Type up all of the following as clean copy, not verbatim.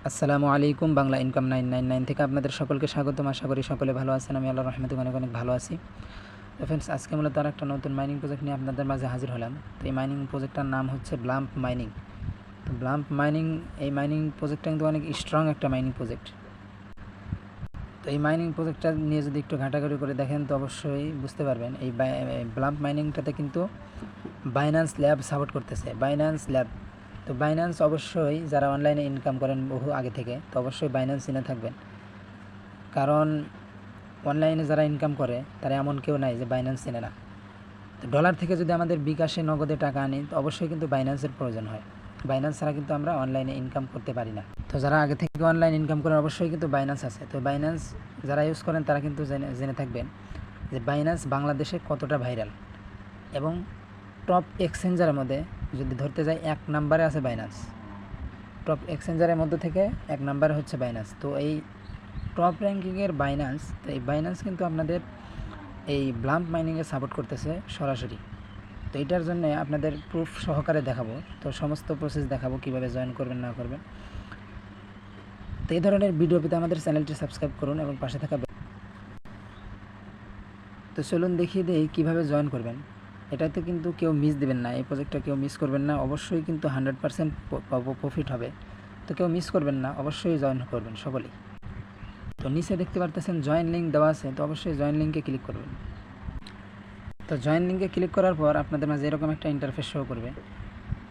আসসালামু আলাইকুম। বাংলা ইনকাম 999 থেকে আপনাদের সকলকে স্বাগতম। আশা করি সকলে ভালো আছেন। আমি আল্লাহর রহমতে অনেক অনেক ভালো আছি। তো ফ্রেন্ডস, আজকে মূলত আর একটা নতুন মাইনিং প্রজেক্ট নিয়ে আপনাদের মাঝে হাজির হলাম। তো এই মাইনিং প্রজেক্টটার নাম হচ্ছে ব্লাম্প মাইনিং। তো ব্লাম্প মাইনিং, এই মাইনিং প্রজেক্টটা কিন্তু অনেক স্ট্রং একটা মাইনিং প্রজেক্ট। তো এই মাইনিং প্রজেক্টটা নিয়ে যদি একটু ঘাটাঘাটি করে দেখেন তো অবশ্যই বুঝতে পারবেন এই ব্লাম্প মাইনিংটাতে কিন্তু বাইন্যান্স ল্যাব সাপোর্ট করতেছে। বাইন্যান্স ল্যাব, তো বাইন্যান্স অবশ্যই যারা অনলাইনে ইনকাম করেন বহু আগে থেকে, তো অবশ্যই বাইন্যান্স চিনে থাকবেন। কারণ অনলাইনে যারা ইনকাম করে তারা এমন কেউ নাই যে বাইন্যান্স চেনে না। তো ডলার থেকে যদি আমাদের বিকাশে নগদে টাকা আনি তো অবশ্যই কিন্তু বাইন্যান্সের প্রয়োজন হয়। বাইন্যান্স ছাড়া কিন্তু আমরা অনলাইনে ইনকাম করতে পারি না। তো যারা আগে থেকে অনলাইন ইনকাম করেন অবশ্যই কিন্তু বাইন্যান্স আছে। তো বাইন্যান্স যারা ইউজ করেন তারা কিন্তু জেনে থাকবেন যে বাইন্যান্স বাংলাদেশে কতটা ভাইরাল, এবং টপ এক্সচেঞ্জারের মধ্যে যদি ধরতে যাই 1 নম্বরে আছে বাইন্যান্স। টপ এক্সচেঞ্জারের মধ্যে থেকে 1 নম্বরে হচ্ছে বাইন্যান্স। তো এই টপ র্যাঙ্কিংয়ের বাইন্যান্স, তো এই বাইন্যান্স কিন্তু আপনাদের এই ব্লাম্প মাইনিংয়ে সাপোর্ট করতেছে সরাসরি। তো এইটার জন্য আপনাদের প্রুফ সহকারে দেখাবো, তো সমস্ত প্রসেস দেখাবো কীভাবে জয়েন করবেন না করবেন। তো এই ধরনের ভিডিও পেতে আমাদের চ্যানেলটি সাবস্ক্রাইব করুন এবং পাশে থাকা তো চলুন দেখিয়ে দিই কীভাবে জয়েন করবেন। এটাতে কিন্তু কেউ মিস দেবেন না, এই প্রজেক্টটা কেউ মিস করবেন না। অবশ্যই কিন্তু 100% প্রফিট হবে। তো কেউ মিস করবেন না, অবশ্যই জয়েন করবেন সকলেই। তো নিচে দেখতে পারতেছেন জয়েন লিঙ্ক দেওয়া আছে, তো অবশ্যই জয়েন লিঙ্কে ক্লিক করবেন। তো জয়েন লিঙ্কে ক্লিক করার পর আপনাদের মাঝে এরকম একটা ইন্টারফেস শো করবে।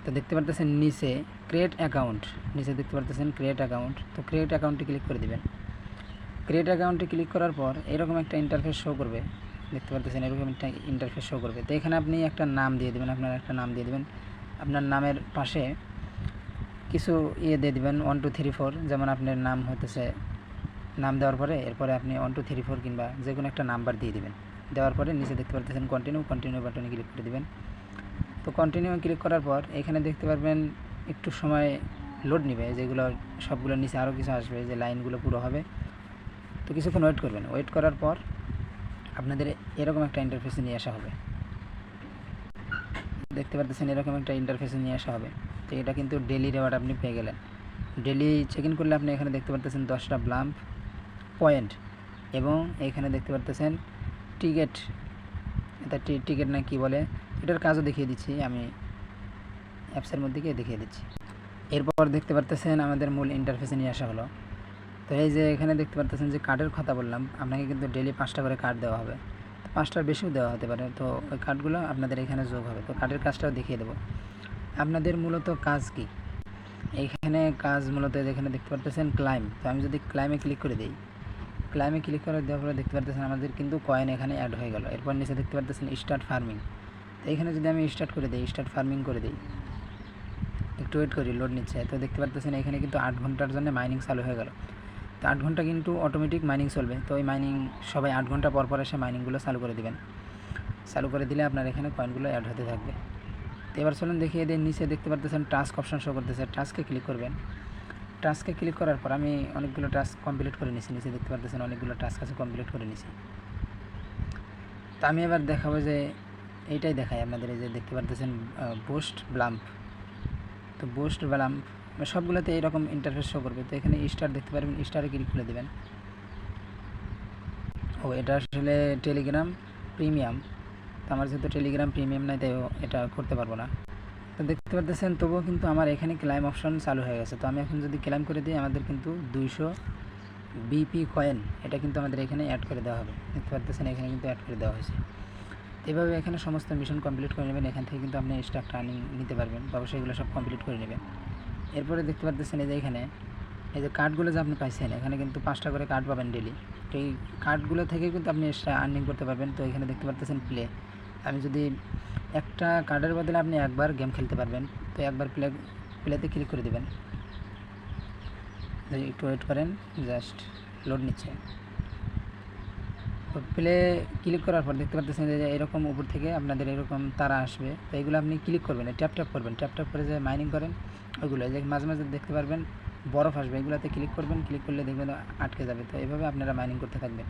তো দেখতে পারতেছেন নিচে ক্রিয়েট অ্যাকাউন্ট, নিচে দেখতে পারতেছেন ক্রিয়েট অ্যাকাউন্ট। তো ক্রিয়েট অ্যাকাউন্টে ক্লিক করে দেবেন। ক্রিয়েট অ্যাকাউন্টে ক্লিক করার পর এরকম একটা ইন্টারফেস শো করবে। দেখতে পারতেছেন এরকম একটা ইন্টারফেস শো করবে। তো এখানে আপনি একটা নাম দিয়ে দেবেন, আপনার একটা নাম দিয়ে দেবেন। আপনার নামের পাশে কিছু দিয়ে দেবেন 1 2 3 4। যেমন আপনার নাম হতেছে, নাম দেওয়ার পরে এরপরে আপনি 1 2 3 4 কিংবা যে কোনো একটা নাম্বার দিয়ে দেবেন। দেওয়ার পরে নিচে দেখতে পারতেছেন কন্টিনিউ বাটনে ক্লিক করে দেবেন। তো কন্টিনিউ ক্লিক করার পর এখানে দেখতে পারবেন একটু সময় লোড নেবে, যেগুলো সবগুলোর নিচে আরও কিছু আসবে, যে লাইনগুলো পুরো হবে। তো কিছুক্ষণ ওয়েট করবেন। ওয়েট করার পর আপনাদের এরকম একটা ইন্টারফেসে নিয়ে আসা হবে। দেখতে পাচ্ছেন এরকম একটা ইন্টারফেসে নিয়ে আসা হবে। তো এটা কিন্তু ডেলি রেওয়ার্ড আপনি পেয়ে গেলেন। ডেলি চেক ইন করলে আপনি এখানে দেখতে পাচ্ছেন 10টা ব্লাম্প পয়েন্ট, এবং এখানে দেখতে পাচ্ছেন টিকেট। এটা টিকেট না কি বলে, এটার কাজও দেখিয়ে দিচ্ছি আমি, অ্যাপসের মধ্যে গিয়ে দেখিয়ে দিচ্ছি। এরপর দেখতে পাচ্ছেন আমাদের মূল ইন্টারফেসে নিয়ে আসা হলো। তো এই যে এখানে দেখতে পাচ্ছেন যে কার্ডের কথা বললাম, আপনাকে কিন্তু ডেলি 5টা করে কার্ড দেওয়া হবে। তো 5টার বেশিও দেওয়া হতে পারে। তো ওই কার্ডগুলো আপনাদের এখানে যোগ হবে। তো কার্ডের কাজটাও দেখিয়ে দেবো। আপনাদের মূলত কাজ কি, এইখানে কাজ মূলত যেখানে দেখতে পাচ্ছেন ক্লাইম। তো আমি যদি ক্লাইমে ক্লিক করে দিই, ক্লাইমে ক্লিক করে দেওয়ার পরে দেখতে পাচ্ছেন আমাদের কিন্তু কয়েন এখানে অ্যাড হয়ে গেল। এরপর নিচে দেখতে পাচ্ছেন স্টার্ট ফার্মিং। তো এখানে যদি আমি স্টার্ট করে দিই, স্টার্ট ফার্মিং করে দিই, একটু ওয়েট করি, লোড নিচ্ছে। তো দেখতে পাচ্ছেন এখানে কিন্তু 8 ঘন্টার জন্য মাইনিং চালু হয়ে গেল। তো 8 ঘন্টা কিন্তু অটোমেটিক মাইনিং চলবে। তো ওই মাইনিং সবাই 8 ঘন্টা পর পর এসে মাইনিংগুলো চালু করে দেবেন। চালু করে দিলে আপনার এখানে কয়েনগুলো অ্যাড হতে থাকবে। তো এবার চলুন দেখিয়ে দিই। নিচে দেখতে পাচ্ছেন টাস্ক অপশন শো করতেছে, টাস্কে ক্লিক করবেন। টাস্কে ক্লিক করার পর আমি অনেকগুলো টাস্ক কমপ্লিট করে নিছি। নিচে দেখতে পাচ্ছেন অনেকগুলো টাস্ক আছে, কমপ্লিট করে নিছি। তো আমি এবার দেখাবো যে এইটাই দেখাই আপনাদের, এই যে দেখতে পাচ্ছেন বুস্ট ব্লাম্প। তো বুস্ট ব্লাম্প সবগুলোতে এইরকম ইন্টারফেস শো করবে। তো এখানে স্টার দেখতে পারবেন, স্টারে ক্লিক করে দেবেন। ও এটা আসলে টেলিগ্রাম প্রিমিয়াম, তো আমার যেহেতু টেলিগ্রাম প্রিমিয়াম নাই তাই এটা করতে পারবো না। তো দেখতে পাচ্ছেন তবুও কিন্তু আমার এখানে ক্লাইম অপশন চালু হয়ে গেছে। তো আমি এখন যদি ক্লাইম করে দিই আমাদের কিন্তু 200 বিপি কয়েন এটা কিন্তু আমাদের এখানে অ্যাড করে দেওয়া হবে। দেখতে পাচ্ছেন এখানে কিন্তু অ্যাড করে দেওয়া হয়েছে। এভাবে এখানে সমস্ত মিশন কমপ্লিট করে নেবেন। এখান থেকে কিন্তু আপনি স্টাক আর্নিং নিতে পারবেন, অবশ্যই এগুলো সব কমপ্লিট করে নেবেন। এরপরে দেখতে পাচ্ছেন এই যে এখানে এই যে কার্ডগুলো যে আপনি পাইছেন, এখানে কিন্তু 5টা করে কার্ড পাবেন ডেলি। তো এই কার্ডগুলো থেকে কিন্তু আপনি এক্সট্রা আর্নিং করতে পারবেন। তো এখানে দেখতে পাচ্ছেন প্লে, আমি যদি একটা কার্ডের বদলে আপনি একবার গেম খেলতে পারবেন। তো একবার প্লেতে ক্লিক করে দেবেন। একটু ওয়েট করেন, জাস্ট লোড নিচ্ছে। তো প্লে ক্লিক করার পর দেখতে পাচ্ছেন যে এরকম উপর থেকে আপনাদের এরকম তারা আসবে। তো এগুলো আপনি ক্লিক করবেন, ট্যাপ ট্যাপ করবেন, ট্যাপ ট্যাপ করে যে মাইনিং করেন ওইগুলো যে মাঝে মাঝে দেখতে পারবেন বরফ আসবে, এগুলোতে ক্লিক করবেন। ক্লিক করলে দেখবেন আটকে যাবে। তো এভাবে আপনারা মাইনিং করতে থাকবেন।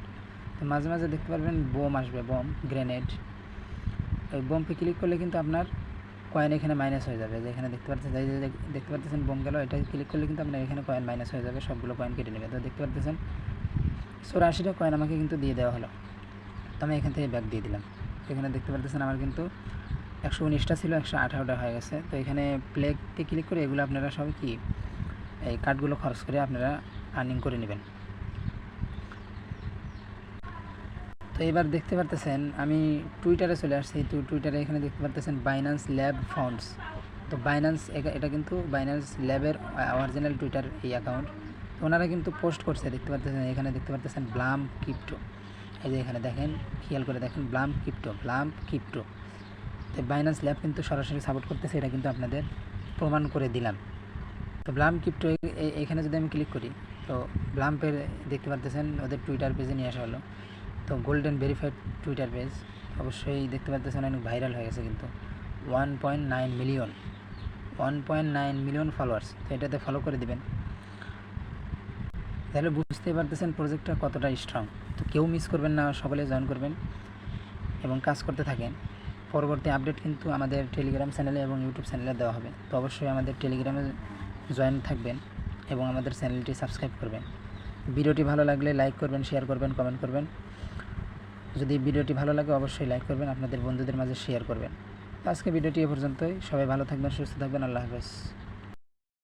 তো মাঝে মাঝে দেখতে পারবেন বোম আসবে, বোম গ্রেনেড। ওই বোমকে ক্লিক করলে কিন্তু আপনার কয়েন এখানে মাইনাস হয়ে যাবে, যে এখানে দেখতে পাচ্ছেন, এই যে দেখতে পাচ্ছেন বোম গেল, এটা ক্লিক করলে কিন্তু আপনার এখানে কয়েন মাইনাস হয়ে যাবে, সবগুলো কয়েন কেটে নেবে। তো দেখতে পাচ্ছেন 84টা কয়েন আমাকে কিন্তু দিয়ে দেওয়া হলো। তো আমি এখান থেকে ব্যাক দিয়ে দিলাম। এখানে দেখতে পাচ্ছেন আমার কিন্তু 119টা ছিল 118টা হয়ে গেছে। তো এখানে প্লেতে ক্লিক করে এগুলো আপনারা সব কি এই কার্ডগুলো খরচ করে আপনারা আর্নিং করে নেবেন। তো এবার দেখতে পারতেছেন আমি টুইটারে চলে আসছি। তো টুইটারে এখানে দেখতে পারতেছেন বাইন্যান্স ল্যাব ফাউন্ডস। তো বাইন্যান্স এটা কিন্তু বাইন্যান্স ল্যাবের অরিজিনাল টুইটার এই অ্যাকাউন্ট। ওনারা কিন্তু পোস্ট করছে, দেখতে পারতেছেন এখানে দেখতে পারতেছেন ব্লাম ক্রিপ্টো। এই যে এখানে দেখেন, খেয়াল করে দেখেন ব্লাম ক্রিপ্টো। তো বাইন্যান্স ল্যাব কিন্তু সরাসরি সাপোর্ট করতেছে, এটা কিন্তু আপনাদের প্রমাণ করে দিলাম। তো ব্লাম ক্রিপ্টো এখানে যদি আমি ক্লিক করি, তো ব্লাম্পের দেখতে পারতেছেন ওদের টুইটার পেজে নিয়ে আসা হলো। তো গোল্ডেন ভেরিফাইড টুইটার পেজ অবশ্যই দেখতে পাচ্ছেন অনেক ভাইরাল হয়ে গেছে কিন্তু 1.9 মিলিয়ন ফলোয়ার্স। তো এটাতে ফলো করে দিবেন, তাহলে বুঝতেই পারতেছেন প্রজেক্টটা কতটা স্ট্রং। তো কেউ মিস করবেন না, সকলে জয়েন করবেন এবং কাজ করতে থাকেন। পরবর্তী আপডেট কিন্তু আমাদের টেলিগ্রাম চ্যানেলে এবং ইউটিউব চ্যানেলে দেওয়া হবে। তো অবশ্যই আমাদের টেলিগ্রামে জয়েন থাকবেন এবং আমাদের চ্যানেলটি সাবস্ক্রাইব করবেন। ভিডিওটি ভালো লাগলে লাইক করবেন, শেয়ার করবেন, কমেন্ট করবেন। যদি ভিডিওটি ভালো লাগে অবশ্যই লাইক করবেন, আপনাদের বন্ধুদের মাঝে শেয়ার করবেন। আজকে ভিডিওটি এ পর্যন্তই। সবাই ভালো থাকবেন, সুস্থ থাকবেন। আল্লাহ হাফেজ।